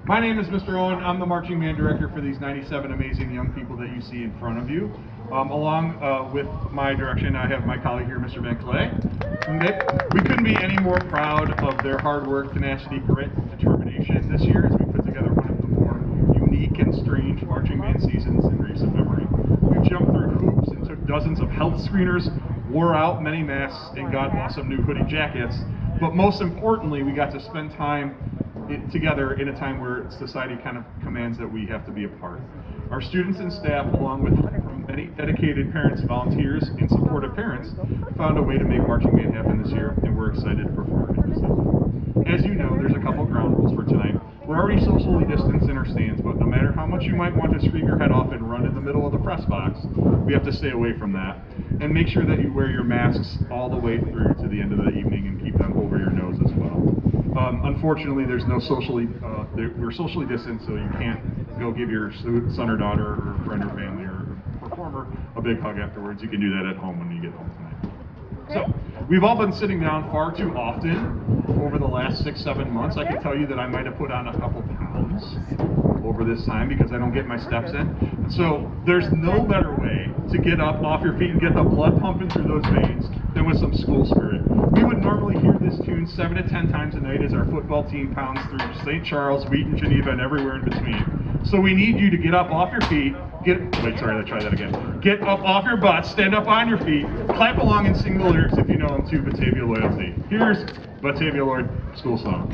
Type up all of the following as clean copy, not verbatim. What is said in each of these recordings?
My name is Mr. Owen. I'm the marching band director for these 97 amazing young people that you see in front of you. Along with my direction, I have my colleague here, Mr. Van Clay. We couldn't be any more proud of their hard work, tenacity, grit, and determination this year as we put together one of the more unique and strange marching band seasons in recent memory. We've jumped through hoops and took dozens of health screeners, wore out many masks, and got awesome new hoodie jackets. But most importantly, we got to spend time together in a time where society kind of commands that we have to be apart. Our students and staff, along with many dedicated parents, volunteers, and supportive parents, found a way to make marching band happen this year, and we're excited to perform it this evening. As you know, there's a couple ground rules for tonight. We're already socially distanced in our stands, but no matter how much you might want to scream your head off and run in the middle of the press box, we have to stay away from that. And make sure that you wear your masks all the way through to the end of the evening and keep them over your nose as well. Unfortunately, there's no we're socially distanced, so you can't go give your son or daughter or friend or family or performer a big hug afterwards. You can do that at home when you get home tonight. So, we've all been sitting down far too often over the last 6-7 months. I can tell you that I might have put on a couple pounds over this time because I don't get my steps in. So there's no better way to get up off your feet and get the blood pumping through those veins than with some school spirit. We would normally hear this tune 7 to 10 times a night as our football team pounds through St. Charles, Wheaton, Geneva, and everywhere in between. So we need you to get up off your feet, get up off your butts, stand up on your feet, clap along and sing the lyrics if you know them to Batavia Loyalty. Here's Batavia Lord School Song.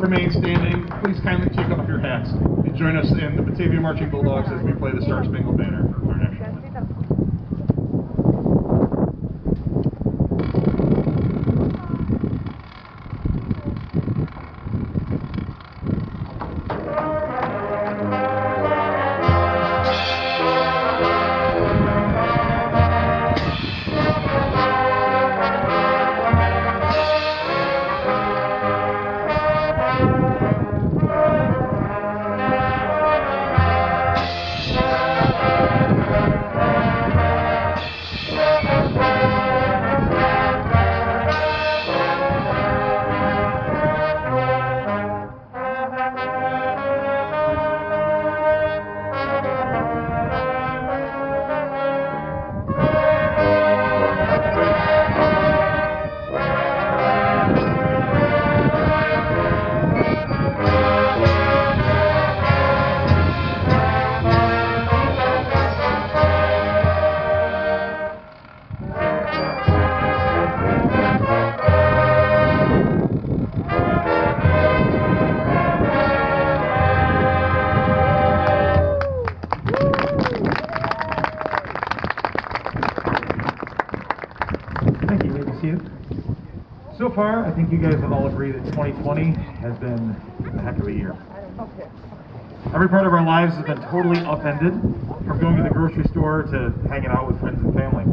Remain standing. Please kindly take off your hats and join us in the Batavia Marching Bulldogs as we play the Star Spangled Banner for our national anthem. So far, I think you guys would all agree that 2020 has been a heck of a year. Every part of our lives has been totally upended, from going to the grocery store to hanging out with friends and family.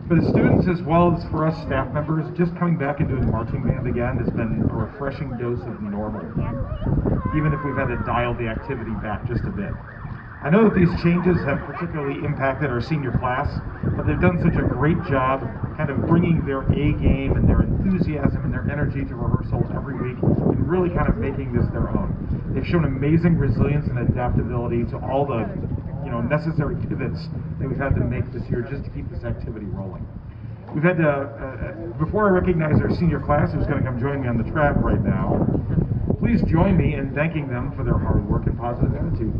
For the students as well as for us staff members, just coming back and doing marching band again has been a refreshing dose of normal, even if we've had to dial the activity back just a bit. I know that these changes have particularly impacted our senior class, but they've done such a great job kind of bringing their A game and their enthusiasm and their energy to rehearsal every week and really kind of making this their own. They've shown amazing resilience and adaptability to all the necessary pivots that we've had to make this year just to keep this activity rolling. We've had to, before I recognize our senior class who's going to come join me on the track right now, please join me in thanking them for their hard work and positive attitude.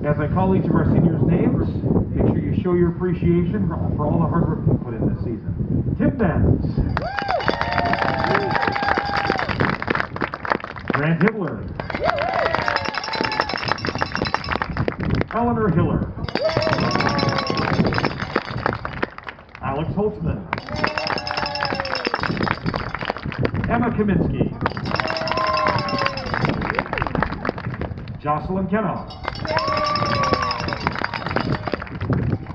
As I call each of our seniors' names, make sure you show your appreciation for all the hard work you put in this season. Tim Benz. Grant Hibbler. Eleanor Hiller. Alex Holtzman. Emma Kaminsky. Jocelyn Kenoff.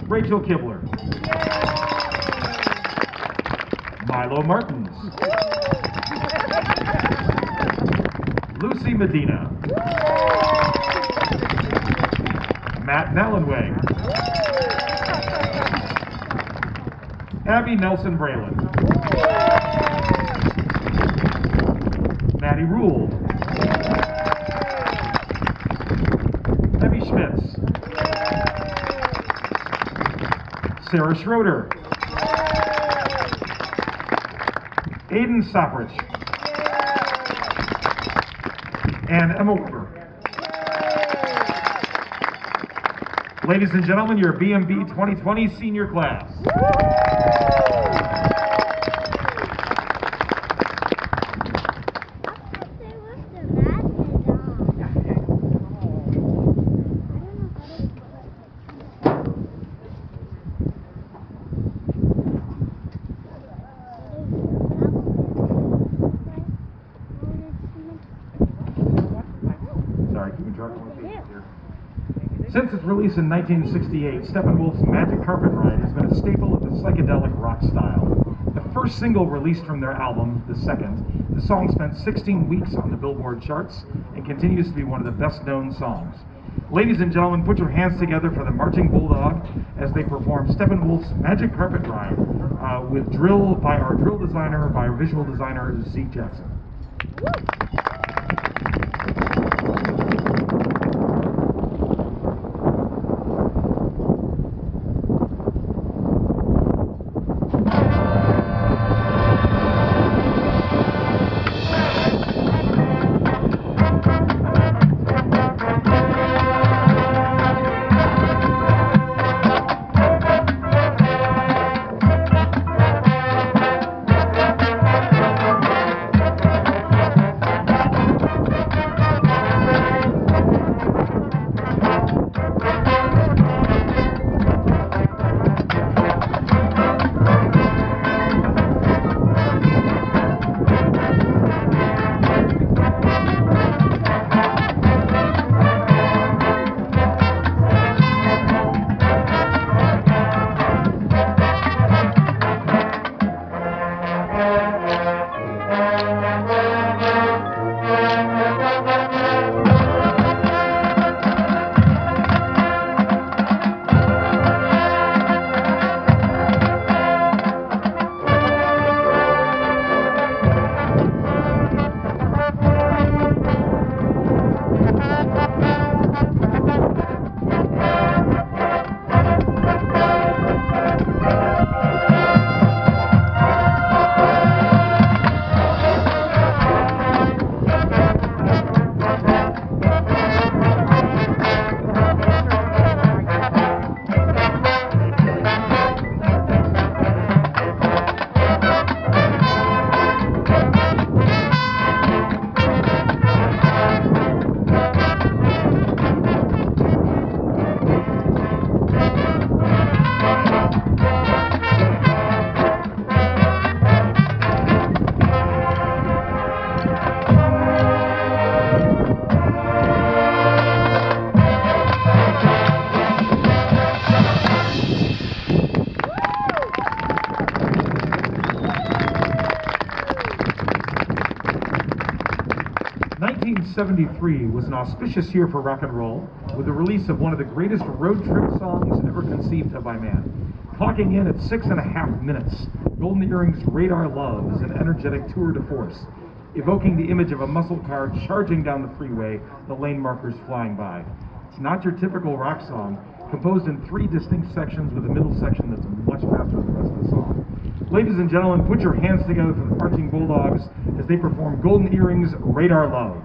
Rachel Kibler. Milo Martins. Lucy Medina. Matt Nallenweg. Abby Nelson Braylon. Maddie Rule. Abby Schmitz. Sarah Schroeder. Aiden Soprich. And Emma Weber. Ladies and gentlemen, your BMB 2020 senior class. Since its release in 1968, Steppenwolf's Magic Carpet Ride has been a staple of the psychedelic rock style. The first single released from their album, the second, the song spent 16 weeks on the Billboard charts and continues to be one of the best-known songs. Ladies and gentlemen, put your hands together for the Marching Bulldog as they perform Steppenwolf's Magic Carpet Ride with drill by our visual designer, Zeke Jackson. 1973 was an auspicious year for rock and roll, with the release of one of the greatest road trip songs ever conceived of by man. Clocking in at 6.5 minutes, Golden Earring's Radar Love is an energetic tour de force, evoking the image of a muscle car charging down the freeway, the lane markers flying by. It's not your typical rock song, composed in 3 distinct sections with a middle section that's much faster than the rest of the song. Ladies and gentlemen, put your hands together for the Marching Bulldogs as they perform Golden Earring's Radar Love.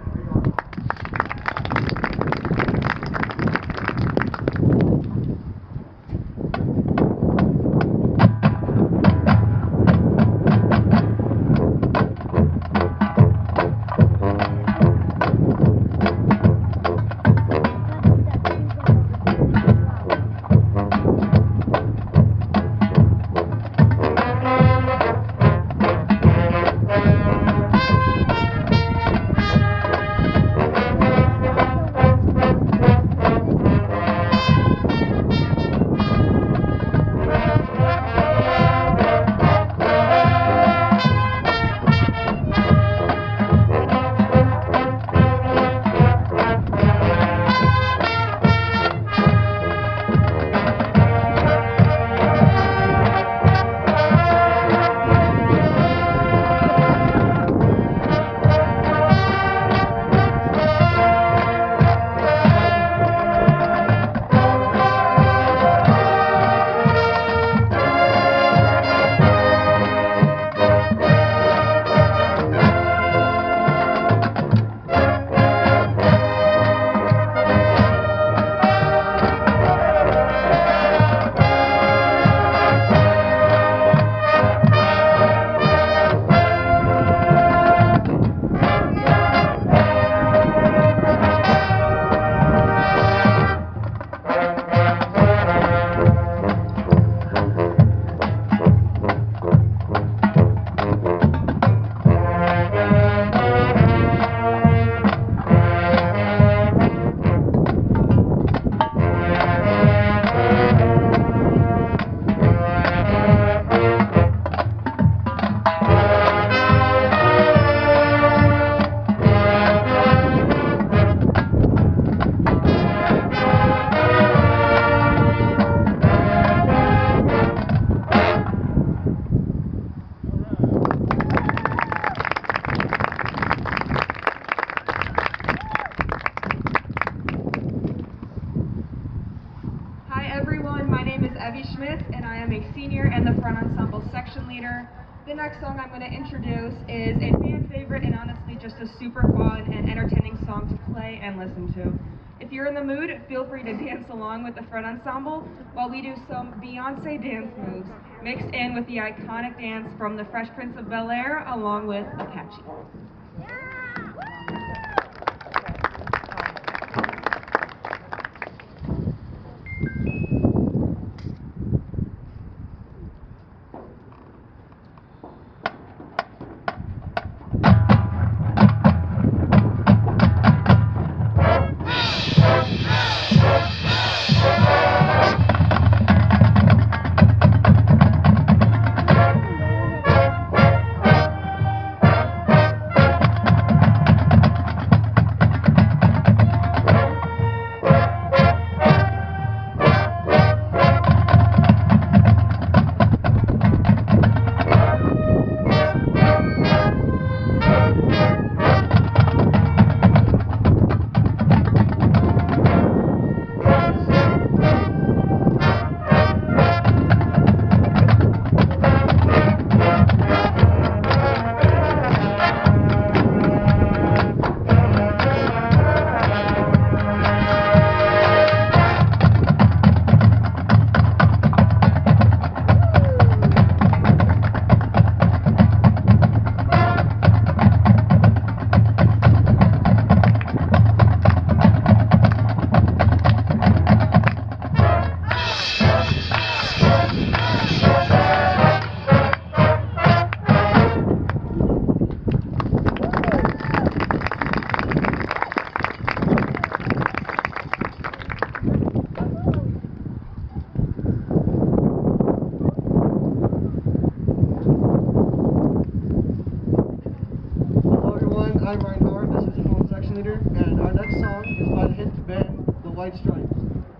The next song I'm going to introduce is a fan favorite and honestly just a super fun and entertaining song to play and listen to. If you're in the mood, feel free to dance along with the front ensemble while we do some Beyonce dance moves mixed in with the iconic dance from The Fresh Prince of Bel-Air along with Apache.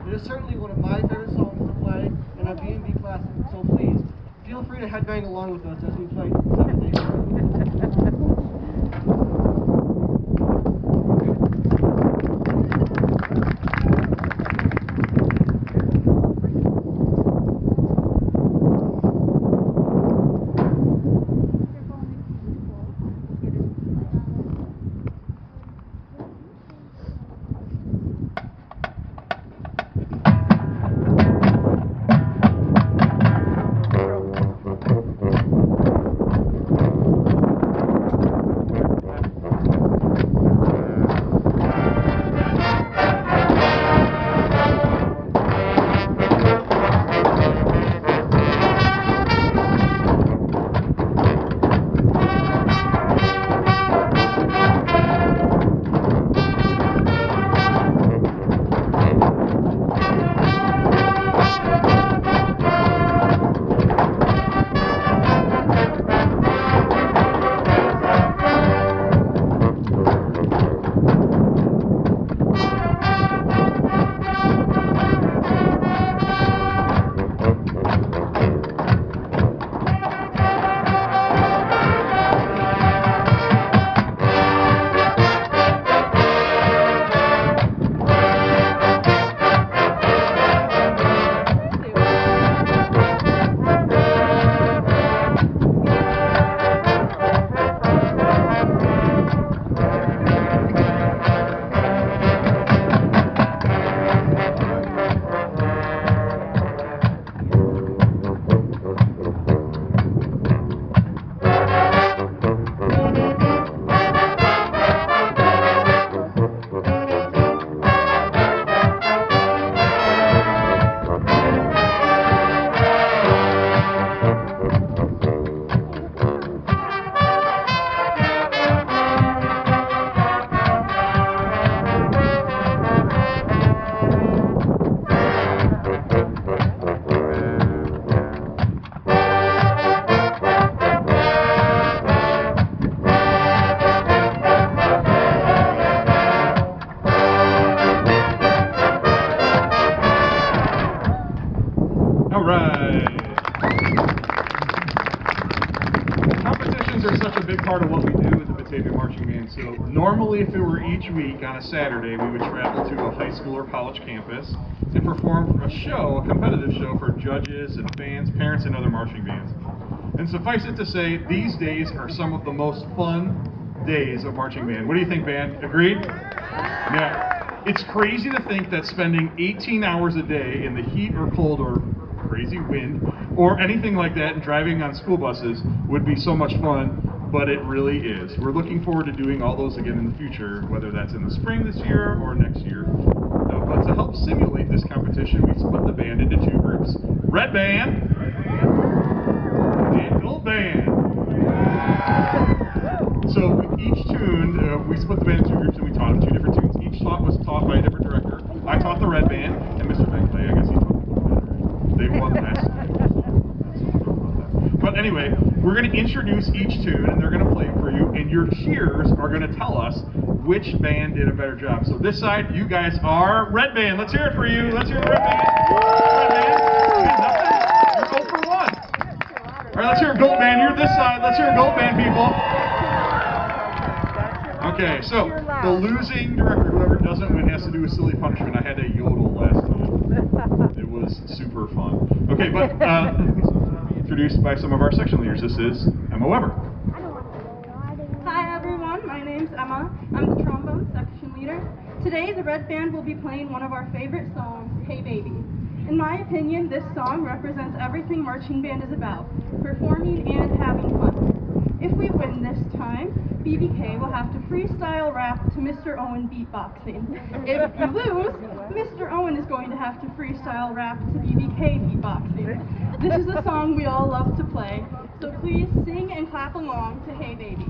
It is certainly one of my favorite songs to play in a B&B classic, so please, feel free to headbang along with us as we play 7 Days Forever. All right. Competitions are such a big part of what we do with the Batavia Marching Band. So normally, if it were each week on a Saturday, we would travel to a high school or college campus and perform a show, a competitive show for judges and fans, parents, and other marching bands. And suffice it to say, these days are some of the most fun days of marching band. What do you think, band? Agreed? Yeah. It's crazy to think that spending 18 hours a day in the heat or cold or crazy wind or anything like that and driving on school buses would be so much fun, but it really is. We're looking forward to doing all those again in the future, whether that's in the spring this year or next year. But to help simulate this competition, we split the band into two groups. Red band and gold band. So with each tune, we split the band into two groups and we taught them two different tunes. Each was taught by a different director. I taught the red band, and Mr. Benkley, I guess he taught the gold band. Right? They won last time. But anyway, we're going to introduce each tune, and they're going to play it for you, and your cheers are going to tell us which band did a better job. So this side, you guys are red band. Let's hear it for you. Let's hear the red band. Red band. You're 0 for 1. All right, let's hear a gold band. You're this side. Let's hear a gold band, people. Okay, so the losing director, whoever doesn't win, has to do a silly punishment. I had a yodel last time. It was super fun. Okay, but introduced by some of our section leaders. This is Emma Weber. Hi everyone, my name's Emma. I'm the trombone section leader. Today the Red Band will be playing one of our favorite songs, Hey Baby. In my opinion, this song represents everything marching band is about, performing and having fun. If we win this time, BBK will have to freestyle rap to Mr. Owen beatboxing. If you lose, Mr. Owen is going to have to freestyle rap to BBK beatboxing. This is a song we all love to play, so please sing and clap along to Hey Baby.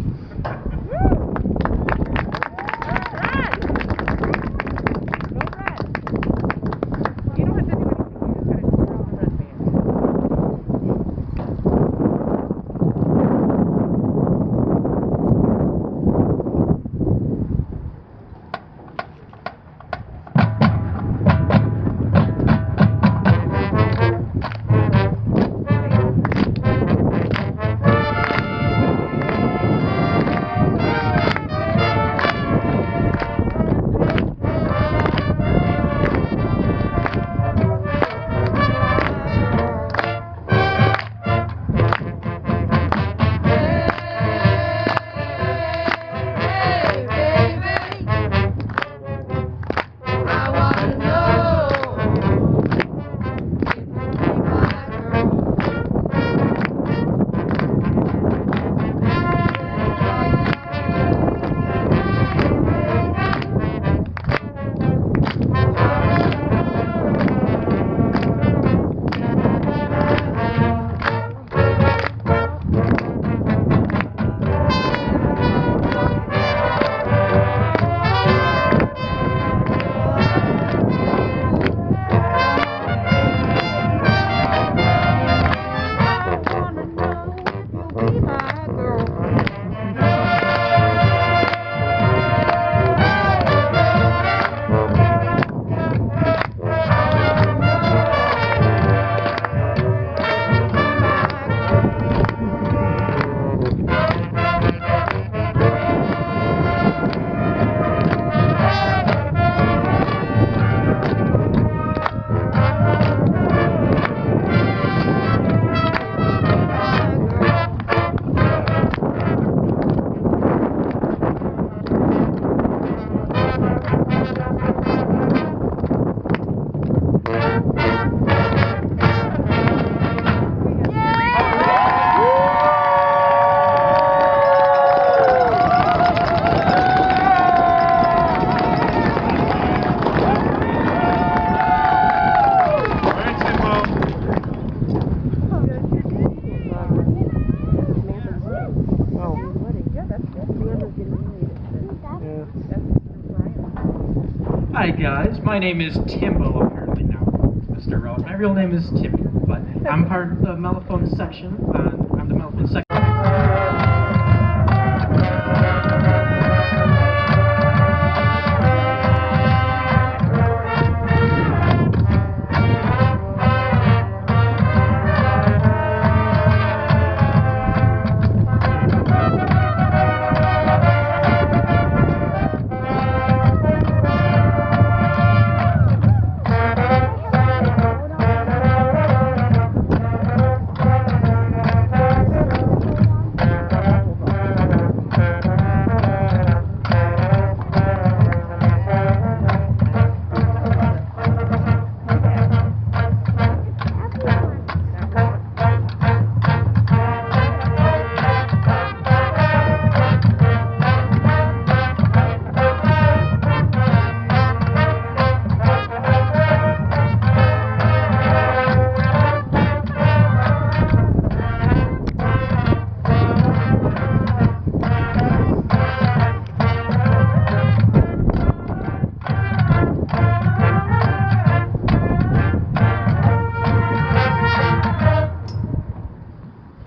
My name is Timbo, apparently now, Mr. Rose. My real name is Timmy, but I'm part of the mellophone section. I'm the mellophone section.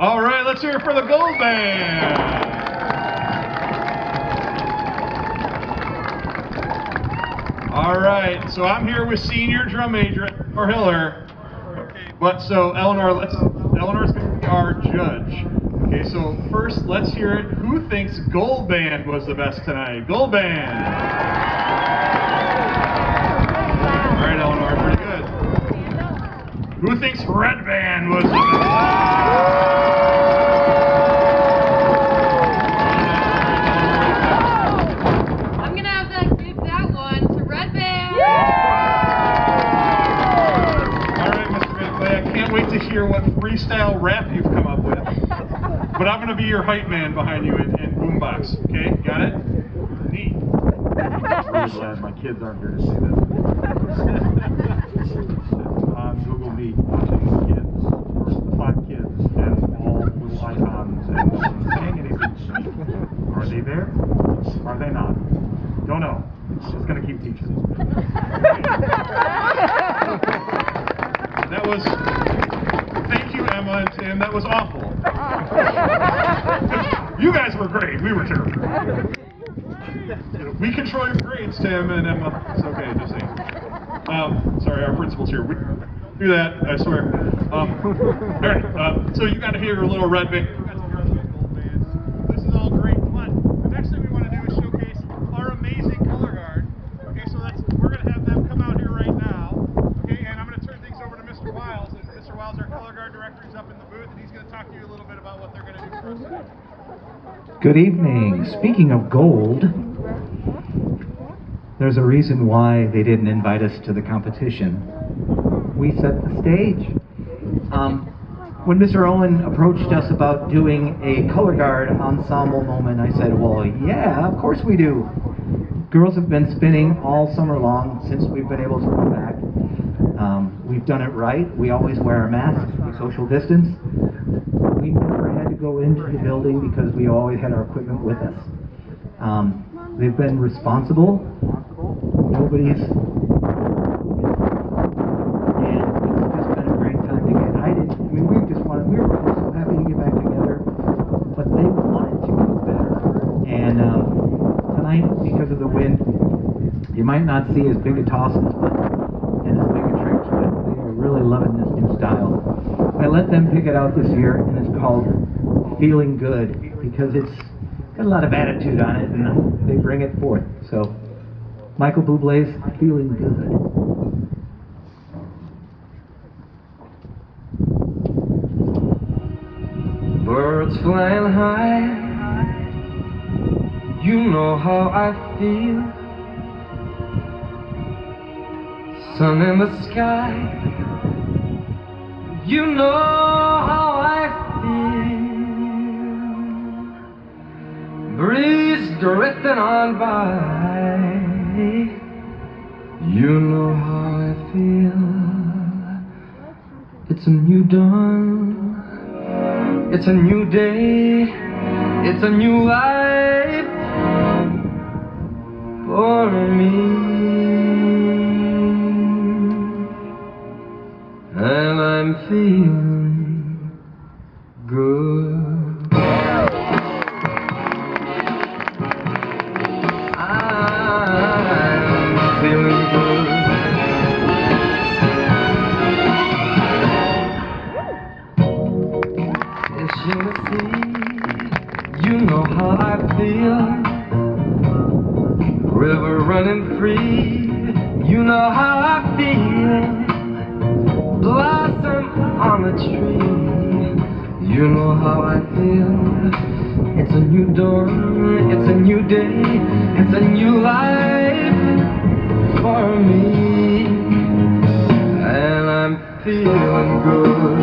All right, let's hear it for the Gold Band. All right, so I'm here with senior drum major Eleanor Hiller. Okay, but so Eleanor's going to be our judge. Okay, so first let's hear it. Who thinks Gold Band was the best tonight? Gold Band. All right, Eleanor, pretty good. Who thinks Red Band was the best? To hear what freestyle rap you've come up with, but I'm going to be your hype man behind you in boombox. Okay, got it? Neat. I'm really glad my kids aren't here to see this. On Google Meet, watching the kids, or 5 kids, and all little icons, and saying anything to me. Are they there? Are they not? Don't know. Just going to keep teaching. That was. Thank you, Emma and Tim. That was awful. You guys were great. We were terrible. We control your grades, Tim and Emma. It's okay, just saying. Sorry, our principal's here. We do that, I swear. All right, so you got to hear your little Red Band. You got to hear the Gold Band. This is all great fun. The next thing we want to do is showcase our amazing color guard. Okay, so we're going to have them come out here right now. Okay, and I'm going to turn things over to Mr. Wiles. Mr. Wiles, our color guard director, is up in the booth, and he's going to talk to you a little bit about what they're going to do for us today. Good evening. Speaking of gold, there's a reason why they didn't invite us to the competition. We set the stage. When Mr. Owen approached us about doing a color guard ensemble moment, I said, well, yeah, of course we do. Girls have been spinning all summer long since we've been able to come back. We've done it right. We always wear our masks, we social distance. We never had to go into the building because we always had our equipment with us. They've been responsible. Nobody's... And it's just been a great time to get... we were so happy to get back together, but they wanted to do better. And tonight, because of the wind, you might not see as big a tosses, and as big a tricks, but they are really loving this new style. I let them pick it out this year, and it's called Feeling Good, because it's got a lot of attitude on it, and they bring it forth. So, Michael Bublé's Feeling Good. Birds flying high, you know how I feel. Sun in the sky, you know how I feel. Breeze drifting on by, you know how I feel. It's a new dawn, it's a new day, it's a new life for me. and I'm feeling good. I'm feeling good. Yes, you see, you know how I feel. River running free, you know how I feel. Blossom on a tree, you know how I feel. It's a new dawn, it's a new day, it's a new life for me, and I'm feeling good.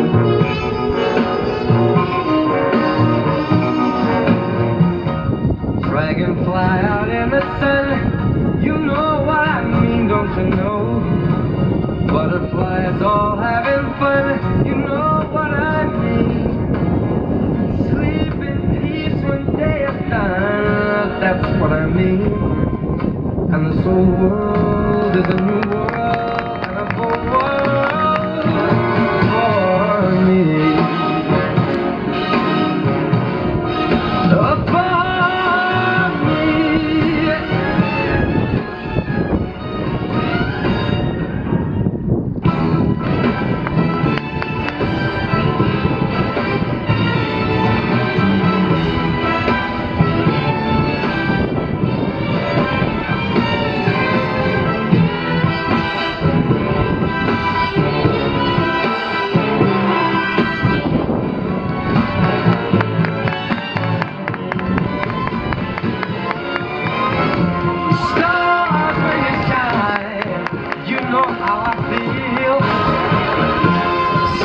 Dragonfly out in the sun, you know what I mean, don't you know? Butterflies all having fun, you know what I mean. Sleep in peace when day is done, that's what I mean. And this whole world is a new world, and a whole world for me.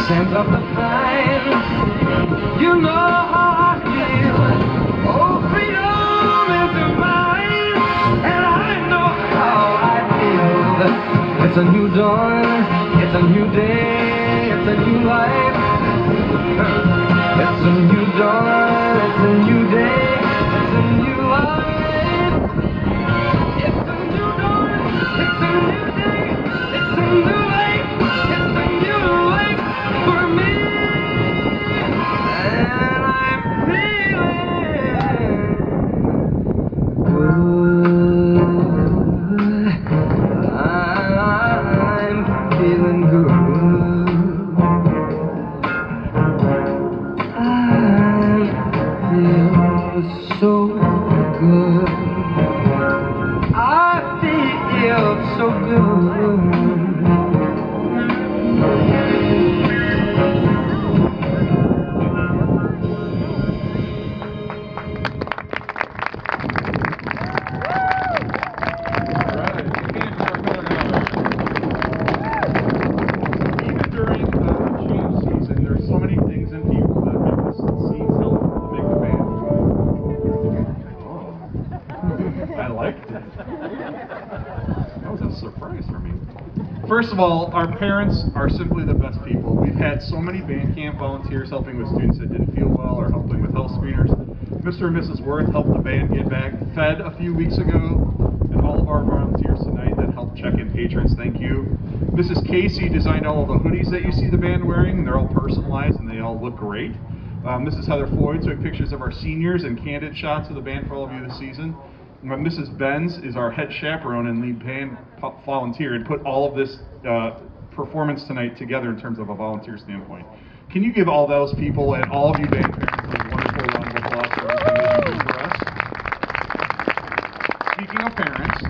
Scent of the vine, you know how I feel. Oh, freedom is divine, and I know how I feel. It's a new dawn, it's a new day, it's a new life. It's a new dawn, it's a new day, it's a new life. It's a new dawn, it's a new day, it's a new life. It's a new life for me, and I'm feeling good. I'm feeling good. I feel so good. I feel so good. First of all, our parents are simply the best people. We've had so many band camp volunteers helping with students that didn't feel well or helping with health screeners. Mr. and Mrs. Worth helped the band get back fed a few weeks ago, and all of our volunteers tonight that helped check in patrons, thank you. Mrs. Casey designed all of the hoodies that you see the band wearing. They're all personalized and they all look great. Mrs. Heather Floyd took pictures of our seniors and candid shots of the band for all of you this season. Mrs. Benz is our head chaperone and lead band volunteer and put all of this performance tonight together in terms of a volunteer standpoint. Can you give all those people and all of you band parents a wonderful round of applause for everything that you do for us? Speaking of parents,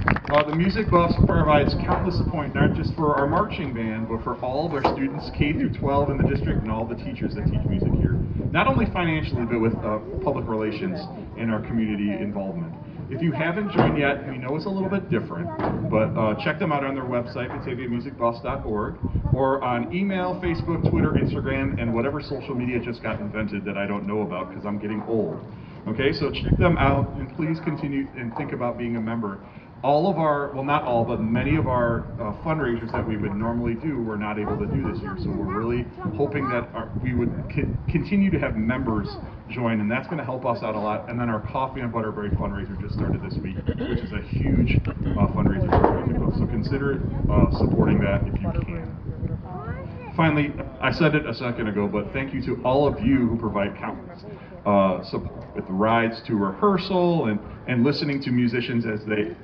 the Music Buffs provides countless support, not just for our marching band, but for all of our students K through 12 in the district and all the teachers that teach music here. Not only financially, but with public relations and our community involvement. If you haven't joined yet, we know it's a little bit different, but check them out on their website, bataviamusicbuffs.org, or on email, Facebook, Twitter, Instagram, and whatever social media just got invented that I don't know about because I'm getting old. Okay, so check them out and please continue and think about being a member. All of our, well not all, but many of our fundraisers that we would normally do, we're not able to do this year. So we're really hoping that we would continue to have members join, and that's going to help us out a lot. And then our Coffee and Butterberry fundraiser just started this week, which is a huge fundraiser for Music Buffs. So consider supporting that if you can. finally, I said it a second ago, but thank you to all of you who provide countless support with rides to rehearsal and listening to musicians as they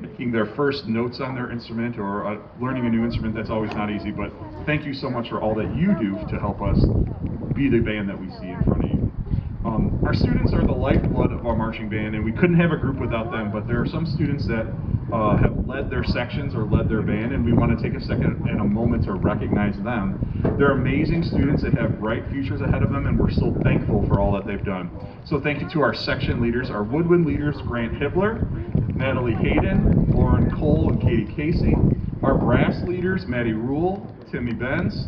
making their first notes on their instrument or learning a new instrument. That's always not easy, but thank you so much for all that you do to help us be the band that we see in front of you. Our students are the lifeblood of our marching band, and we couldn't have a group without them, but there are some students that have led their sections or led their band, and we want to take a second and a moment to recognize them. They're amazing students that have bright futures ahead of them, and we're so thankful for all that they've done. So thank you to our section leaders, our woodwind leaders, Grant Hibbler, Natalie Hayden, Lauren Cole, and Katie Casey, our brass leaders, Maddie Rule, Timmy Benz,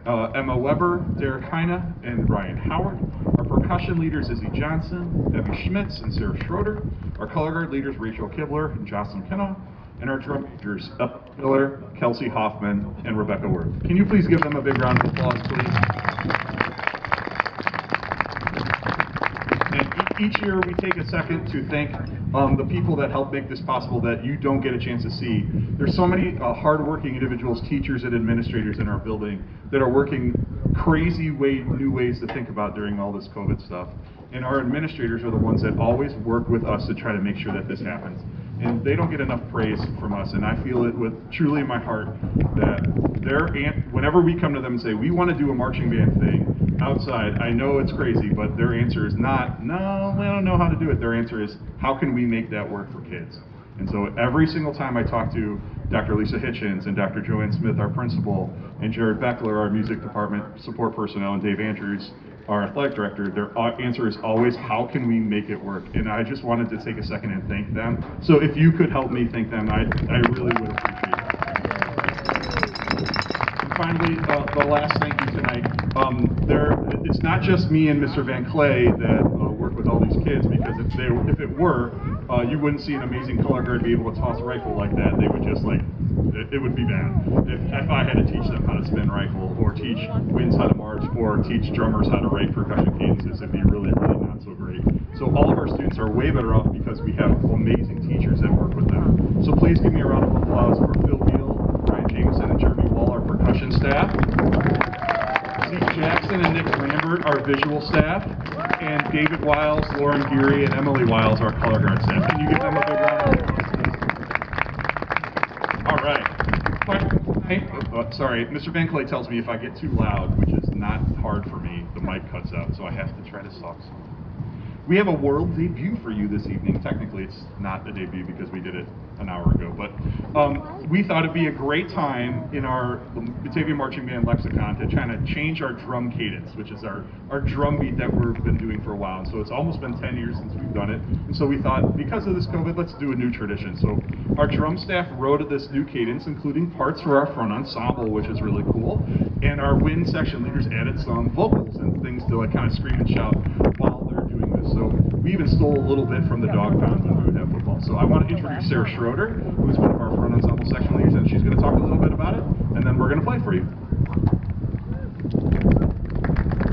Emma Weber, Derek Heine, and Ryan Howard. Our percussion leaders, Izzy Johnson, Debbie Schmitz, and Sarah Schroeder. Our color guard leaders, Rachel Kibler and Jocelyn Kinno. And our drum majors, Ella Miller, Kelsey Hoffman, and Rebecca Worth. Can you please give them a big round of applause, please? And each year we take a second to thank the people that help make this possible that you don't get a chance to see. There's so many hardworking individuals, teachers, and administrators in our building that are working crazy new ways to think about during all this COVID stuff. And our administrators are the ones that always work with us to try to make sure that this happens. And they don't get enough praise from us, and I feel it with truly in my heart that whenever we come to them and say, we want to do a marching band thing outside, I know it's crazy, but their answer is not, no, we don't know how to do it. Their answer is, how can we make that work for kids? And so every single time I talk to Dr. Lisa Hitchens and Dr. Joanne Smith, our principal, and Jared Beckler, our music department support personnel, and Dave Andrews, our athletic director, their answer is always, how can we make it work? And I just wanted to take a second and thank them. So if you could help me thank them, I really would appreciate it. And finally, the last thank you tonight. It's not just me and Mr. Van Clay that work with all these kids, because if it were, you wouldn't see an amazing color guard be able to toss a rifle like that. They would just it would be bad. If I had to teach them how to spin rifle, or teach winds how to march, or teach drummers how to write percussion cadences, it'd be really, really not so great. So all of our students are way better off because we have amazing teachers that work with them. So please give me a round of applause for Phil Beal, Ryan Jameson, and Jeremy Wall, our percussion staff. Zeke Jackson and Nick Lambert, our visual staff, and David Wiles, Lauren Geary, and Emily Wiles, our color guard staff. Can you give them a big round of applause? All right. Sorry, Mr. Van Clay tells me if I get too loud, which is not hard for me, the mic cuts out, so I have to try to talk slow. We have a world debut for you this evening. Technically, it's not a debut because we did it an hour ago, but we thought it'd be a great time in our Batavia Marching Band lexicon to try to change our drum cadence, which is our drum beat that we've been doing for a while. And so it's almost been 10 years since we've done it. And so we thought, because of this COVID, let's do a new tradition. So our drum staff wrote this new cadence, including parts for our front ensemble, which is really cool. And our wind section leaders added some vocals and things to kind of scream and shout while they're doing this. So we even stole a little bit from the dog pound when we would have football. So I want to introduce Sarah Schroeder, who is one of our front ensemble section leaders, and she's going to talk a little bit about it, and then we're going to play for you.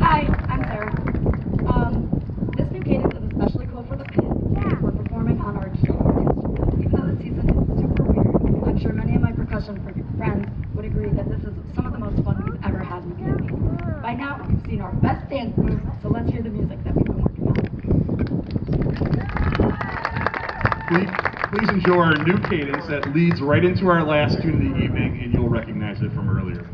Hi, I'm Sarah. This new cadence is especially cool for the kids. We're performing on our children's instrument. Even though the season is super weird, I'm sure many of my percussion friends would agree that this is some of the most fun we've ever had in the band. By now, you've seen our best dance moves, so let's hear the music that we've been working on. Please enjoy our new cadence that leads right into our last tune of the evening, and you'll recognize it from earlier.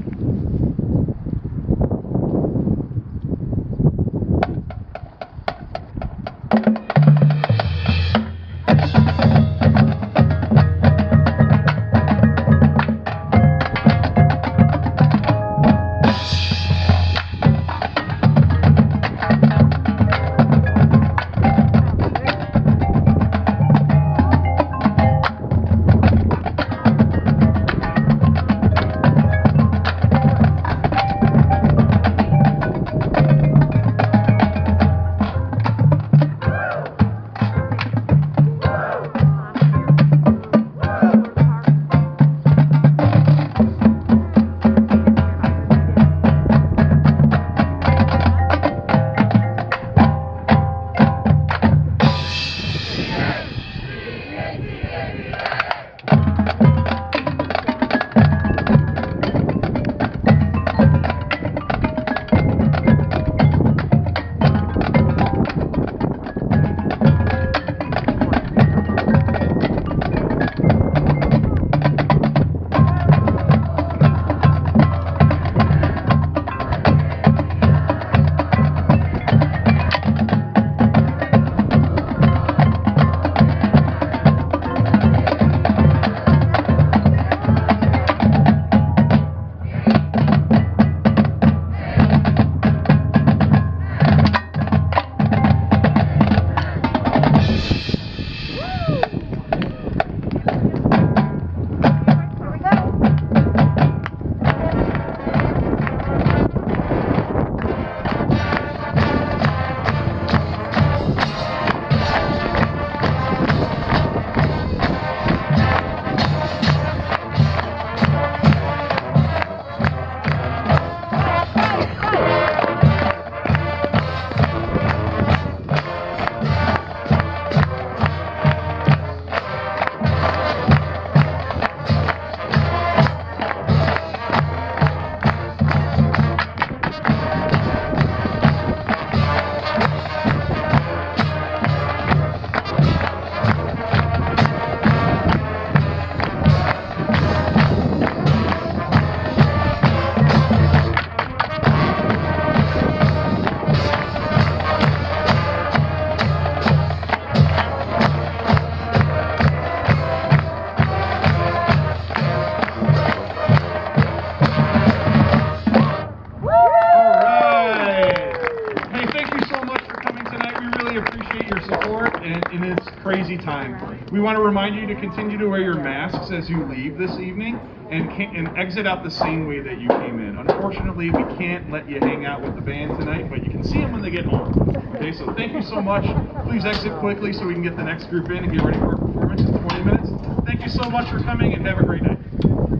in this crazy time. We want to remind you to continue to wear your masks as you leave this evening and exit out the same way that you came in. Unfortunately, we can't let you hang out with the band tonight, but you can see them when they get home. Okay, so thank you so much. Please exit quickly so we can get the next group in and get ready for our performance in 20 minutes. Thank you so much for coming and have a great night.